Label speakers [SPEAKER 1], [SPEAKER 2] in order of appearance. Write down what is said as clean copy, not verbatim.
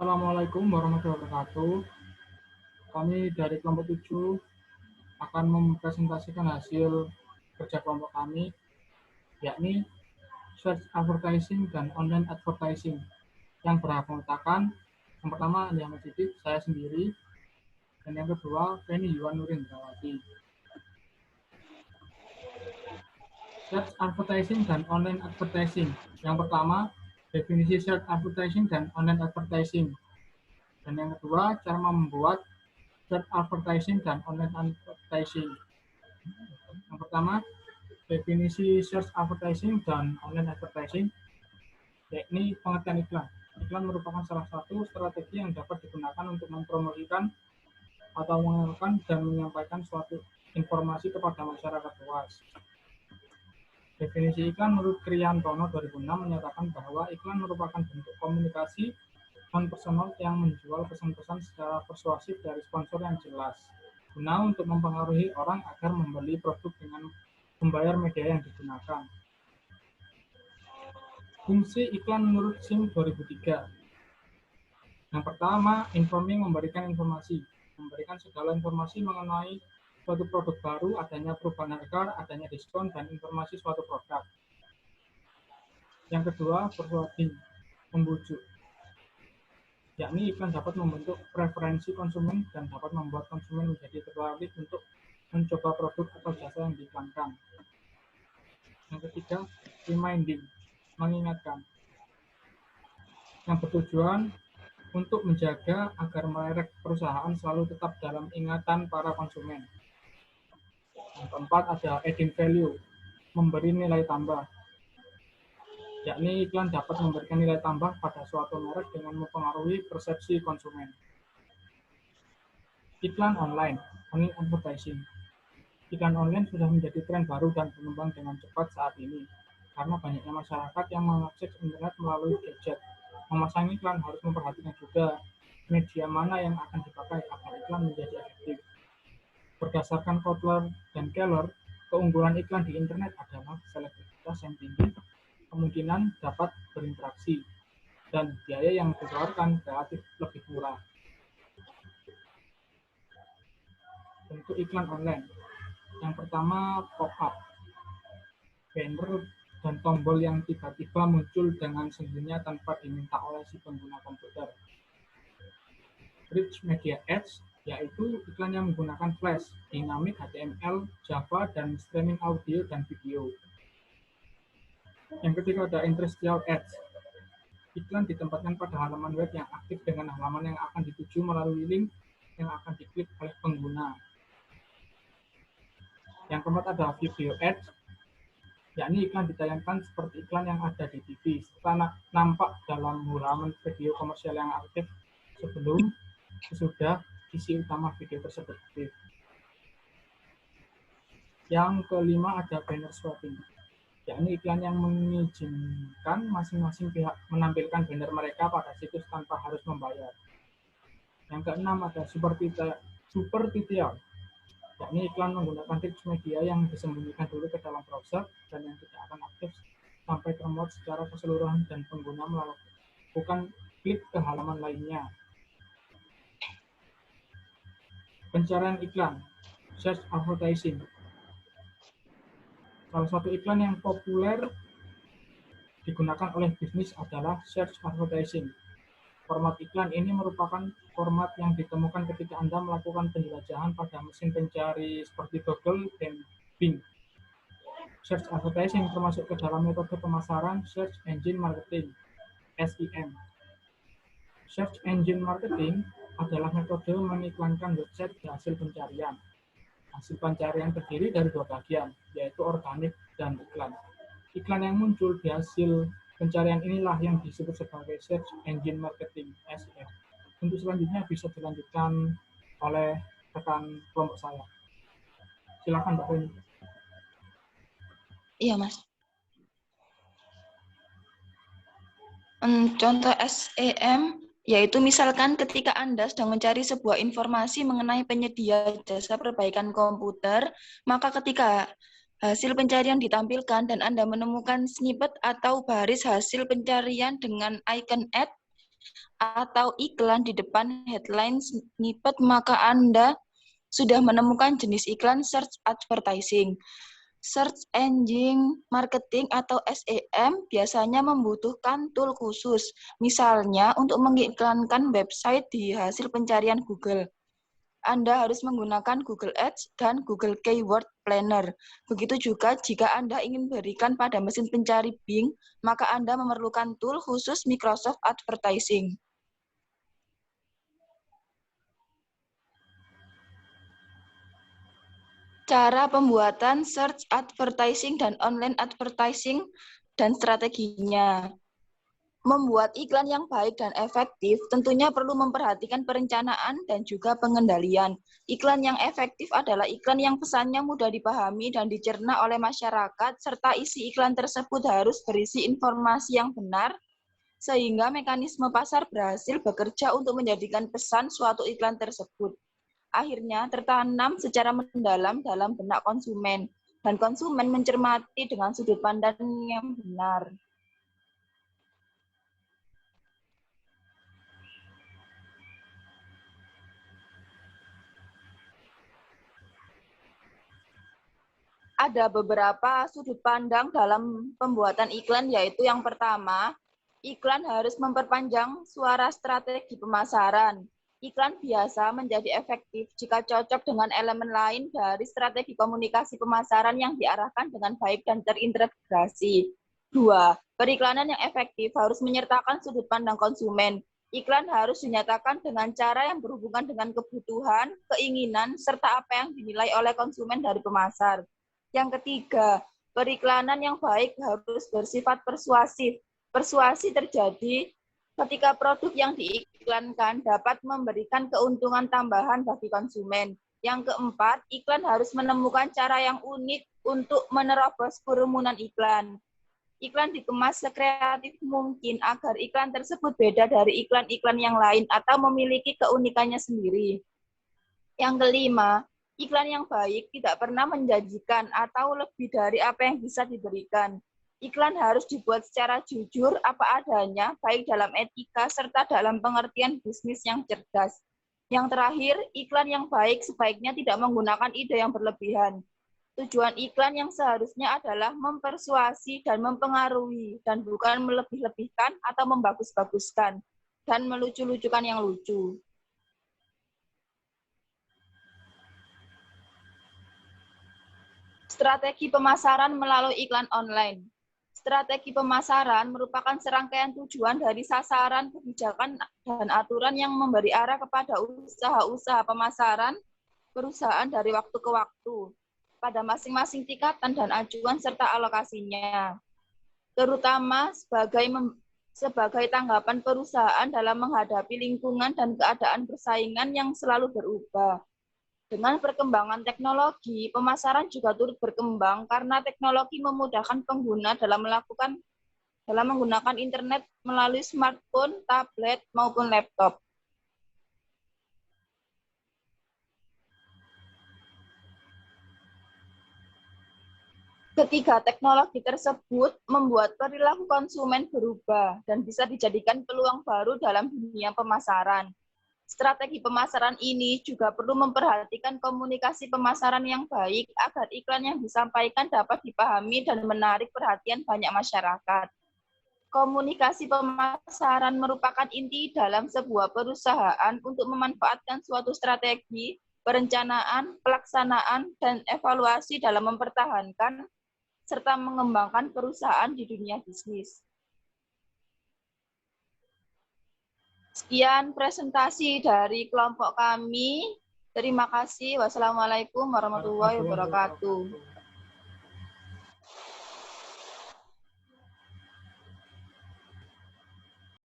[SPEAKER 1] Assalamualaikum warahmatullahi wabarakatuh. Kami dari kelompok 7 akan mempresentasikan hasil kerja kelompok kami, yakni search advertising dan online advertising yang beranggotakan yang pertama Andi Ahmad Siddiq, saya sendiri, dan yang kedua Feni Yuwan Nurindrawati. Search advertising dan online advertising. Yang pertama, definisi search advertising dan online advertising. Dan yang kedua, cara membuat search advertising dan online advertising. Yang pertama, definisi search advertising dan online advertising, yakni pengertian iklan. Iklan merupakan salah satu strategi yang dapat digunakan untuk mempromosikan atau mengenalkan dan menyampaikan suatu informasi kepada masyarakat luas. Definisi iklan menurut Kriyantono 2006 menyatakan bahwa iklan merupakan bentuk komunikasi non-personal yang menjual pesan-pesan secara persuasif dari sponsor yang jelas, guna untuk mempengaruhi orang agar membeli produk dengan membayar media yang digunakan. Fungsi iklan menurut SIM 2003. Yang pertama, informing, memberikan informasi. Memberikan segala informasi mengenai suatu produk baru, adanya perubahan harga, adanya diskon, dan informasi suatu produk. Yang kedua, persuading, membujuk. Yakni iklan dapat membentuk preferensi konsumen dan dapat membuat konsumen menjadi tertarik untuk mencoba produk atau jasa yang diiklankan. Yang ketiga, reminding, mengingatkan, yang bertujuan untuk menjaga agar merek perusahaan selalu tetap dalam ingatan para konsumen. Yang keempat ada adding value, memberi nilai tambah, yakni iklan dapat memberikan nilai tambah pada suatu merek dengan mempengaruhi persepsi konsumen. Iklan online, online advertising. Iklan online sudah menjadi tren baru dan berkembang dengan cepat saat ini, karena banyaknya masyarakat yang mengakses internet melalui gadget. Memasang iklan harus memperhatikan juga media mana yang akan dipakai agar iklan menjadi efektif. Berdasarkan Kotler dan Keller, keunggulan iklan di internet adalah selektivitas yang tinggi, kemungkinan dapat berinteraksi, dan biaya yang dikeluarkan relatif lebih murah. Bentuk iklan online. Yang pertama, pop-up, banner dan tombol yang tiba-tiba muncul dengan sendirinya tanpa diminta oleh si pengguna komputer. Rich Media Ads, yaitu iklan yang menggunakan flash, dynamic HTML, Java, dan streaming audio dan video. Yang ketiga ada interstitial ads. Iklan ditempatkan pada halaman web yang aktif dengan halaman yang akan dituju melalui link yang akan diklik oleh pengguna. Yang keempat ada video ads, yakni iklan ditayangkan seperti iklan yang ada di TV, serta nampak dalam halaman video komersial yang aktif sebelum sesudah isi utama video tersebut aktif. Yang kelima ada banner swapping, yakni iklan yang mengizinkan masing-masing pihak menampilkan banner mereka pada situs tanpa harus membayar. Yang keenam ada superficial, yakni iklan menggunakan rich media yang disembunyikan dulu ke dalam browser dan yang tidak akan aktif sampai termuat secara keseluruhan dan pengguna melakukan klik ke halaman lainnya. Pencarian iklan, search advertising. Salah satu iklan yang populer digunakan oleh bisnis adalah search advertising. Format iklan ini merupakan format yang ditemukan ketika Anda melakukan penjelajahan pada mesin pencari seperti Google dan Bing. Search advertising termasuk ke dalam metode pemasaran search engine marketing, SEM. Search engine marketing adalah metode mengiklankan website di hasil pencarian. Hasil pencarian terdiri dari dua bagian, yaitu organik dan iklan. Iklan yang muncul di hasil pencarian inilah yang disebut sebagai search engine marketing, SEM. Untuk selanjutnya bisa dilanjutkan oleh rekan kelompok saya. Silakan Mbak Feni.
[SPEAKER 2] Iya, Mas. Contoh SEM yaitu misalkan ketika Anda sedang mencari sebuah informasi mengenai penyedia jasa perbaikan komputer, maka ketika hasil pencarian ditampilkan dan Anda menemukan snippet atau baris hasil pencarian dengan icon ad, atau iklan di depan headline snippet, maka Anda sudah menemukan jenis iklan search advertising. Search Engine Marketing atau SEM biasanya membutuhkan tool khusus, misalnya untuk mengiklankan website di hasil pencarian Google. Anda harus menggunakan Google Ads dan Google Keyword Planner. Begitu juga jika Anda ingin berikan pada mesin pencari Bing, maka Anda memerlukan tool khusus Microsoft Advertising. Cara pembuatan search advertising dan online advertising dan strateginya. Membuat iklan yang baik dan efektif tentunya perlu memperhatikan perencanaan dan juga pengendalian. Iklan yang efektif adalah iklan yang pesannya mudah dipahami dan dicerna oleh masyarakat, serta isi iklan tersebut harus berisi informasi yang benar, sehingga mekanisme pasar berhasil bekerja untuk menjadikan pesan suatu iklan tersebut akhirnya tertanam secara mendalam dalam benak konsumen, dan konsumen mencermati dengan sudut pandang yang benar. Ada beberapa sudut pandang dalam pembuatan iklan, yaitu yang pertama, iklan harus memperpanjang suara strategi pemasaran. Iklan biasa menjadi efektif jika cocok dengan elemen lain dari strategi komunikasi pemasaran yang diarahkan dengan baik dan terintegrasi. 2. Periklanan yang efektif harus menyertakan sudut pandang konsumen. Iklan harus dinyatakan dengan cara yang berhubungan dengan kebutuhan, keinginan, serta apa yang dinilai oleh konsumen dari pemasar. Yang ketiga, periklanan yang baik harus bersifat persuasif. Persuasi terjadi ketika produk yang diiklankan dapat memberikan keuntungan tambahan bagi konsumen. Yang keempat, iklan harus menemukan cara yang unik untuk menerobos kerumunan iklan. Iklan dikemas sekreatif mungkin agar iklan tersebut beda dari iklan-iklan yang lain atau memiliki keunikannya sendiri. Yang kelima, iklan yang baik tidak pernah menjanjikan atau lebih dari apa yang bisa diberikan. Iklan harus dibuat secara jujur, apa adanya, baik dalam etika serta dalam pengertian bisnis yang cerdas. Yang terakhir, iklan yang baik sebaiknya tidak menggunakan ide yang berlebihan. Tujuan iklan yang seharusnya adalah mempersuasi dan mempengaruhi, dan bukan melebih-lebihkan atau membagus-baguskan, dan melucu-lucukan yang lucu. Strategi pemasaran melalui iklan online. Strategi pemasaran merupakan serangkaian tujuan dari sasaran, kebijakan, dan aturan yang memberi arah kepada usaha-usaha pemasaran perusahaan dari waktu ke waktu pada masing-masing tingkatan dan acuan serta alokasinya, terutama sebagai tanggapan perusahaan dalam menghadapi lingkungan dan keadaan persaingan yang selalu berubah. Dengan perkembangan teknologi, pemasaran juga turut berkembang karena teknologi memudahkan pengguna dalam menggunakan internet melalui smartphone, tablet, maupun laptop. Ketiga teknologi tersebut membuat perilaku konsumen berubah dan bisa dijadikan peluang baru dalam dunia pemasaran. Strategi pemasaran ini juga perlu memperhatikan komunikasi pemasaran yang baik agar iklan yang disampaikan dapat dipahami dan menarik perhatian banyak masyarakat. Komunikasi pemasaran merupakan inti dalam sebuah perusahaan untuk memanfaatkan suatu strategi, perencanaan, pelaksanaan, dan evaluasi dalam mempertahankan serta mengembangkan perusahaan di dunia bisnis. Sekian presentasi dari kelompok kami. Terima kasih. Wassalamualaikum warahmatullahi wabarakatuh.